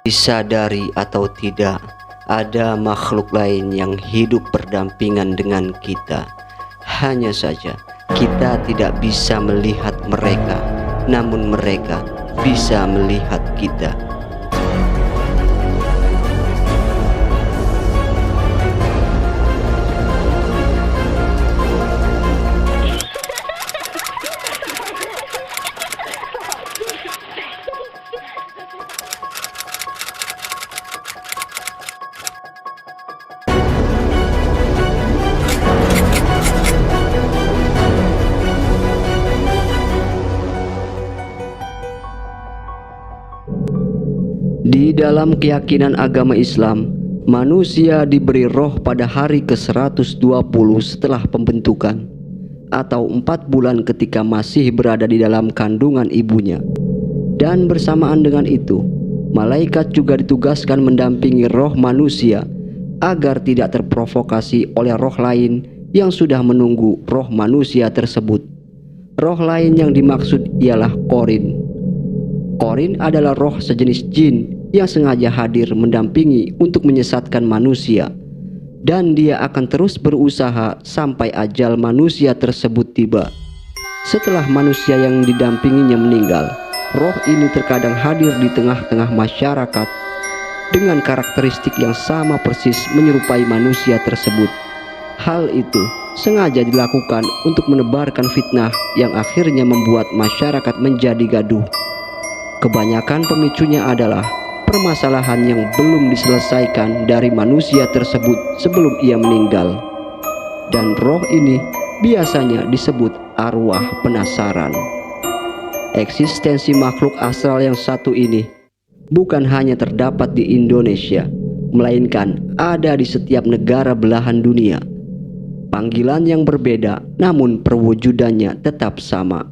Disadari atau tidak, ada makhluk lain yang hidup berdampingan dengan kita. Hanya saja kita tidak bisa melihat mereka, namun mereka bisa melihat kita. Di dalam keyakinan agama Islam, manusia diberi roh pada hari ke-120 setelah pembentukan, atau 4 bulan ketika masih berada di dalam kandungan ibunya. Dan bersamaan dengan itu, malaikat juga ditugaskan mendampingi roh manusia agar tidak terprovokasi oleh roh lain yang sudah menunggu roh manusia tersebut. Roh lain yang dimaksud ialah Qorin. Qorin adalah roh sejenis jin yang sengaja hadir mendampingi untuk menyesatkan manusia, dan dia akan terus berusaha sampai ajal manusia tersebut tiba. Setelah manusia yang didampinginya meninggal, roh ini terkadang hadir di tengah-tengah masyarakat dengan karakteristik yang sama persis menyerupai manusia tersebut. Hal itu sengaja dilakukan untuk menebarkan fitnah yang akhirnya membuat masyarakat menjadi gaduh. Kebanyakan pemicunya adalah permasalahan yang belum diselesaikan dari manusia tersebut sebelum ia meninggal. Dan roh ini biasanya disebut arwah penasaran. Eksistensi makhluk astral yang satu ini bukan hanya terdapat di Indonesia, melainkan ada di setiap negara belahan dunia. Panggilan yang berbeda, namun perwujudannya tetap sama.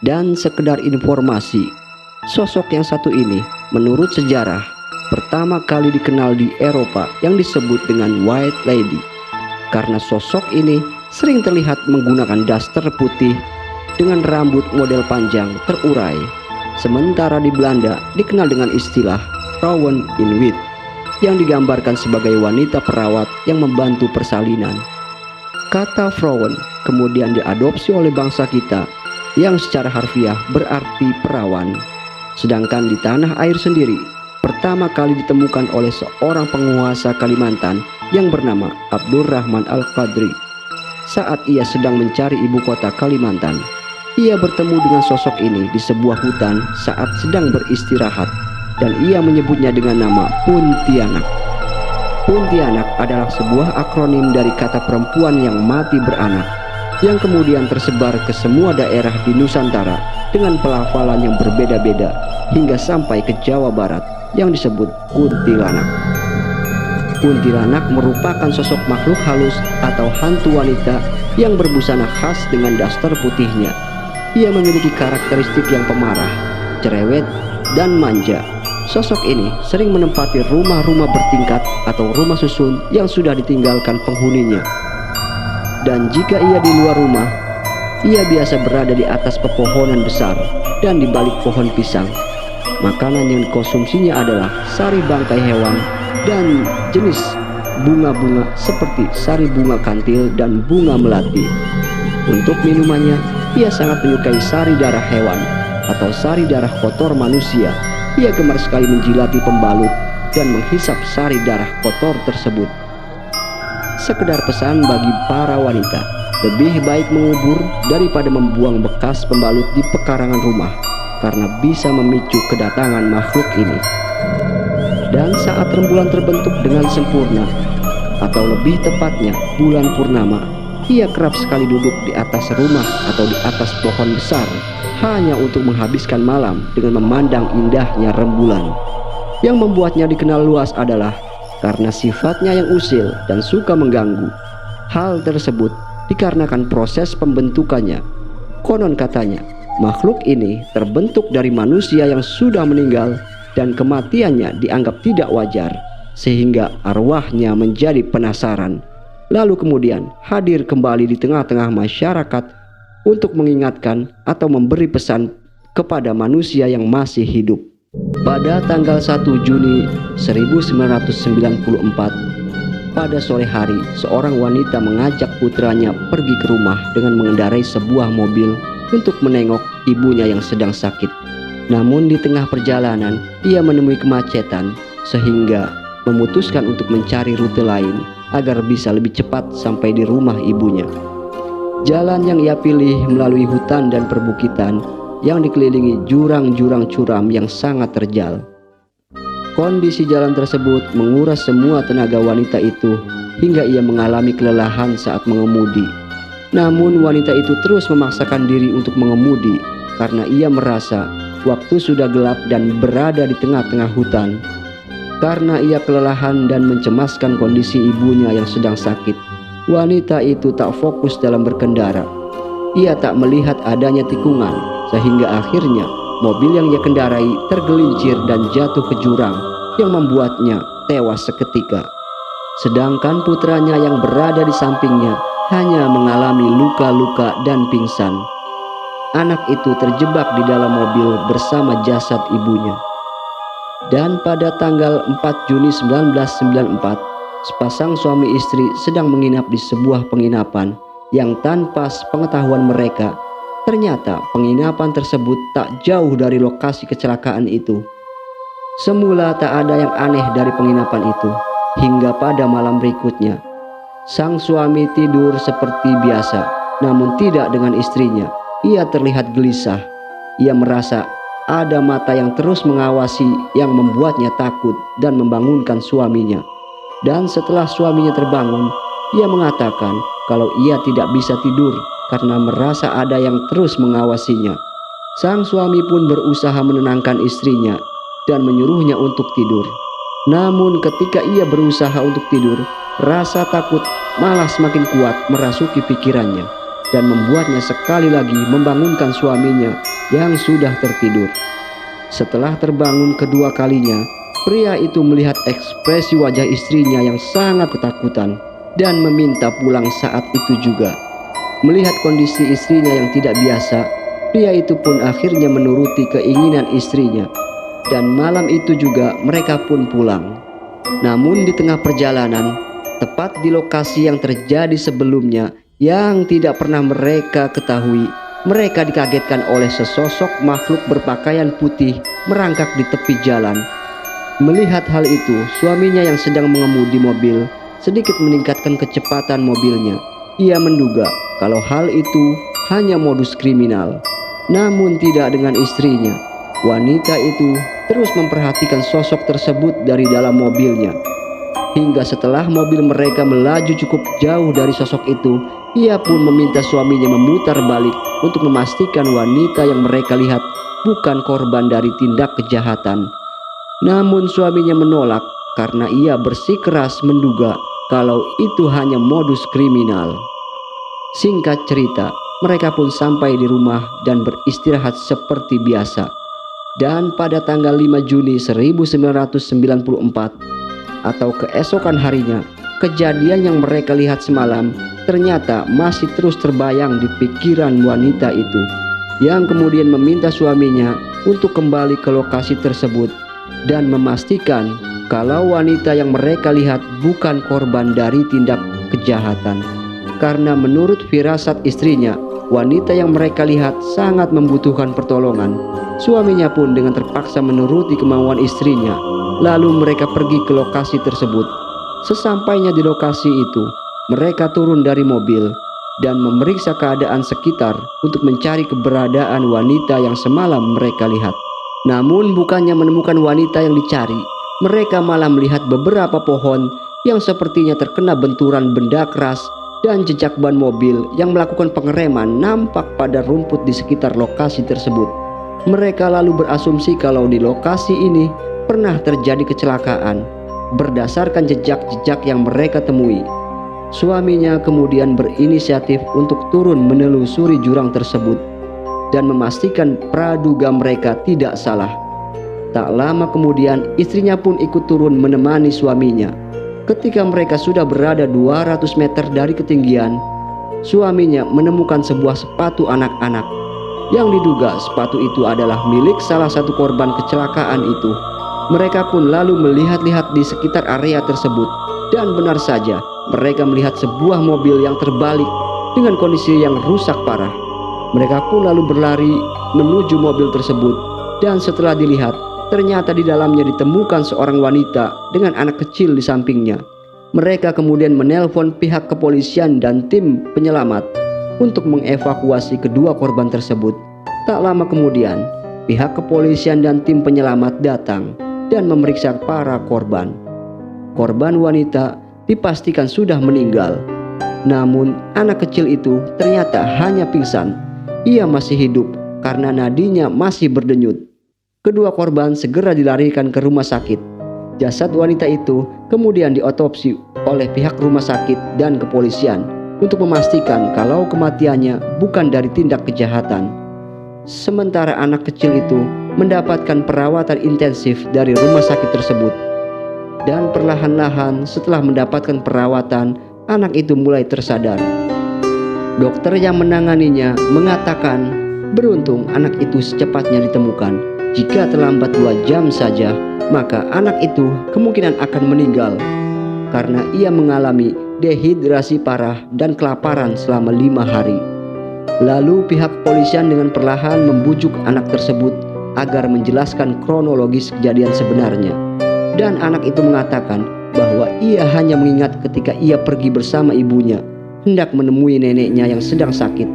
Dan sekedar informasi, sosok yang satu ini menurut sejarah pertama kali dikenal di Eropa yang disebut dengan White Lady, karena sosok ini sering terlihat menggunakan daster putih dengan rambut model panjang terurai. Sementara di Belanda dikenal dengan istilah vrouwen in wit yang digambarkan sebagai wanita perawat yang membantu persalinan. Kata vrouwen kemudian diadopsi oleh bangsa kita yang secara harfiah berarti perawan. Sedangkan di tanah air sendiri pertama kali ditemukan oleh seorang penguasa Kalimantan yang bernama Abdurrahman Al-Qadri. Saat ia sedang mencari ibu kota Kalimantan, ia bertemu dengan sosok ini di sebuah hutan saat sedang beristirahat, dan ia menyebutnya dengan nama Puntianak. Puntianak adalah sebuah akronim dari kata perempuan yang mati beranak, yang kemudian tersebar ke semua daerah di Nusantara dengan pelafalan yang berbeda-beda hingga sampai ke Jawa Barat yang disebut kuntilanak. Kuntilanak merupakan sosok makhluk halus atau hantu wanita yang berbusana khas dengan daster putihnya. Ia memiliki karakteristik yang pemarah, cerewet, dan manja. Sosok ini sering menempati rumah-rumah bertingkat atau rumah susun yang sudah ditinggalkan penghuninya. Dan jika ia di luar rumah, ia biasa berada di atas pepohonan besar dan di balik pohon pisang. Makanan yang dikonsumsinya adalah sari bangkai hewan dan jenis bunga-bunga seperti sari bunga kantil dan bunga melati. Untuk minumannya, ia sangat menyukai sari darah hewan atau sari darah kotor manusia. Ia gemar sekali menjilati pembalut dan menghisap sari darah kotor tersebut. Sekedar pesan bagi para wanita, lebih baik mengubur daripada membuang bekas pembalut di pekarangan rumah, karena bisa memicu kedatangan makhluk ini. Dan saat rembulan terbentuk dengan sempurna, atau lebih tepatnya bulan purnama, ia kerap sekali duduk di atas rumah atau di atas pohon besar hanya untuk menghabiskan malam dengan memandang indahnya rembulan. Yang membuatnya dikenal luas adalah karena sifatnya yang usil dan suka mengganggu. Hal tersebut dikarenakan proses pembentukannya. Konon katanya, makhluk ini terbentuk dari manusia yang sudah meninggal dan kematiannya dianggap tidak wajar, sehingga arwahnya menjadi penasaran, lalu kemudian hadir kembali di tengah-tengah masyarakat untuk mengingatkan atau memberi pesan kepada manusia yang masih hidup. Pada tanggal 1 Juni 1994, pada sore hari, seorang wanita mengajak putranya pergi ke rumah dengan mengendarai sebuah mobil untuk menengok ibunya yang sedang sakit. Namun di tengah perjalanan, ia menemui kemacetan sehingga memutuskan untuk mencari rute lain agar bisa lebih cepat sampai di rumah ibunya. Jalan yang ia pilih melalui hutan dan perbukitan yang dikelilingi jurang-jurang curam yang sangat terjal. Kondisi jalan tersebut menguras semua tenaga wanita itu hingga ia mengalami kelelahan saat mengemudi. Namun wanita itu terus memaksakan diri untuk mengemudi karena ia merasa waktu sudah gelap dan berada di tengah-tengah hutan. Karena ia kelelahan dan mencemaskan kondisi ibunya yang sedang sakit, wanita itu tak fokus dalam berkendara. Ia tak melihat adanya tikungan, sehingga akhirnya mobil yang ia kendarai tergelincir dan jatuh ke jurang yang membuatnya tewas seketika. Sedangkan putranya yang berada di sampingnya hanya mengalami luka-luka dan pingsan. Anak itu terjebak di dalam mobil bersama jasad ibunya. Dan pada tanggal 4 Juni 1994, sepasang suami istri sedang menginap di sebuah penginapan yang tanpa pengetahuan mereka, ternyata penginapan tersebut tak jauh dari lokasi kecelakaan itu. Semula tak ada yang aneh dari penginapan itu, hingga pada malam berikutnya, sang suami tidur seperti biasa, namun tidak dengan istrinya. Ia terlihat gelisah. Ia merasa ada mata yang terus mengawasi yang membuatnya takut dan membangunkan suaminya. Dan setelah suaminya terbangun, ia mengatakan kalau ia tidak bisa tidur karena merasa ada yang terus mengawasinya. Sang suami pun berusaha menenangkan istrinya dan menyuruhnya untuk tidur. Namun ketika ia berusaha untuk tidur, rasa takut malah semakin kuat merasuki pikirannya dan membuatnya sekali lagi membangunkan suaminya yang sudah tertidur. Setelah terbangun kedua kalinya, pria itu melihat ekspresi wajah istrinya yang sangat ketakutan dan meminta pulang saat itu juga. Melihat kondisi istrinya yang tidak biasa, pria itu pun akhirnya menuruti keinginan istrinya, dan malam itu juga mereka pun pulang. Namun di tengah perjalanan, tepat di lokasi yang terjadi sebelumnya yang tidak pernah mereka ketahui, mereka dikagetkan oleh sesosok makhluk berpakaian putih merangkak di tepi jalan. Melihat hal itu, suaminya yang sedang mengemudi mobil sedikit meningkatkan kecepatan mobilnya. Ia menduga kalau hal itu hanya modus kriminal, namun tidak dengan istrinya. Wanita itu terus memperhatikan sosok tersebut dari dalam mobilnya. Hingga setelah mobil mereka melaju cukup jauh dari sosok itu, ia pun meminta suaminya memutar balik untuk memastikan wanita yang mereka lihat bukan korban dari tindak kejahatan. Namun suaminya menolak karena ia bersikeras menduga kalau itu hanya modus kriminal. Singkat cerita, mereka pun sampai di rumah dan beristirahat seperti biasa. Dan pada tanggal 5 Juni 1994 atau keesokan harinya, kejadian yang mereka lihat semalam ternyata masih terus terbayang di pikiran wanita itu, yang kemudian meminta suaminya untuk kembali ke lokasi tersebut dan memastikan kalau wanita yang mereka lihat bukan korban dari tindak kejahatan. Karena menurut firasat istrinya, wanita yang mereka lihat sangat membutuhkan pertolongan. Suaminya pun dengan terpaksa menuruti kemauan istrinya. Lalu mereka pergi ke lokasi tersebut. Sesampainya di lokasi itu, mereka turun dari mobil dan memeriksa keadaan sekitar untuk mencari keberadaan wanita yang semalam mereka lihat. Namun bukannya menemukan wanita yang dicari, mereka malah melihat beberapa pohon yang sepertinya terkena benturan benda keras, dan jejak ban mobil yang melakukan pengereman nampak pada rumput di sekitar lokasi tersebut. Mereka lalu berasumsi kalau di lokasi ini pernah terjadi kecelakaan berdasarkan jejak-jejak yang mereka temui. Suaminya kemudian berinisiatif untuk turun menelusuri jurang tersebut dan memastikan praduga mereka tidak salah. Tak lama kemudian istrinya pun ikut turun menemani suaminya. Ketika mereka sudah berada 200 meter dari ketinggian, suaminya menemukan sebuah sepatu anak-anak. yang diduga sepatu itu adalah milik salah satu korban kecelakaan itu. Mereka pun lalu melihat-lihat di sekitar area tersebut, dan benar saja mereka melihat sebuah mobil yang terbalik dengan kondisi yang rusak parah. Mereka pun lalu berlari menuju mobil tersebut, dan setelah dilihat, ternyata di dalamnya ditemukan seorang wanita dengan anak kecil di sampingnya. Mereka kemudian menelpon pihak kepolisian dan tim penyelamat untuk mengevakuasi kedua korban tersebut. Tak lama kemudian, pihak kepolisian dan tim penyelamat datang dan memeriksa para korban. Korban wanita dipastikan sudah meninggal. Namun anak kecil itu ternyata hanya pingsan. Ia masih hidup karena nadinya masih berdenyut. Kedua korban segera dilarikan ke rumah sakit. Jasad wanita itu kemudian diotopsi oleh pihak rumah sakit dan kepolisian untuk memastikan kalau kematiannya bukan dari tindak kejahatan. Sementara anak kecil itu mendapatkan perawatan intensif dari rumah sakit tersebut. Dan perlahan-lahan setelah mendapatkan perawatan, anak itu mulai tersadar. Dokter yang menanganinya mengatakan, beruntung anak itu secepatnya ditemukan. Jika terlambat 2 jam saja, maka anak itu kemungkinan akan meninggal karena ia mengalami dehidrasi parah dan kelaparan selama 5 hari. Lalu pihak kepolisian dengan perlahan membujuk anak tersebut agar menjelaskan kronologis kejadian sebenarnya. Dan anak itu mengatakan bahwa ia hanya mengingat ketika ia pergi bersama ibunya hendak menemui neneknya yang sedang sakit.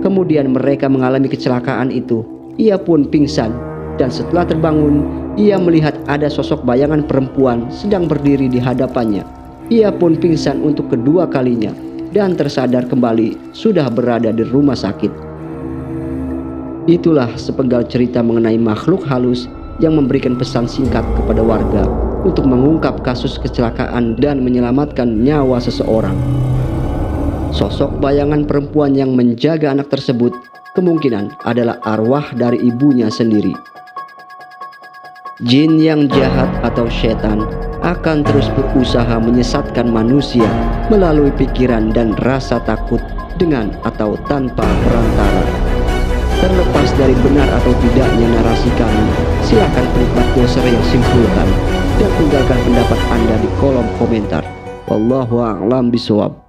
Kemudian mereka mengalami kecelakaan itu. Ia pun pingsan, dan setelah terbangun ia melihat ada sosok bayangan perempuan sedang berdiri di hadapannya. Ia pun pingsan untuk kedua kalinya dan tersadar kembali sudah berada di rumah sakit. Itulah sepenggal cerita mengenai makhluk halus yang memberikan pesan singkat kepada warga untuk mengungkap kasus kecelakaan dan menyelamatkan nyawa seseorang. Sosok bayangan perempuan yang menjaga anak tersebut kemungkinan adalah arwah dari ibunya sendiri. Jin yang jahat atau setan akan terus berusaha menyesatkan manusia melalui pikiran dan rasa takut dengan atau tanpa perantara. Terlepas dari benar atau tidaknya narasi kami, silakan penikmat doser yang simpulkan dan tinggalkan pendapat Anda di kolom komentar. Wallahu a'lam bishawab.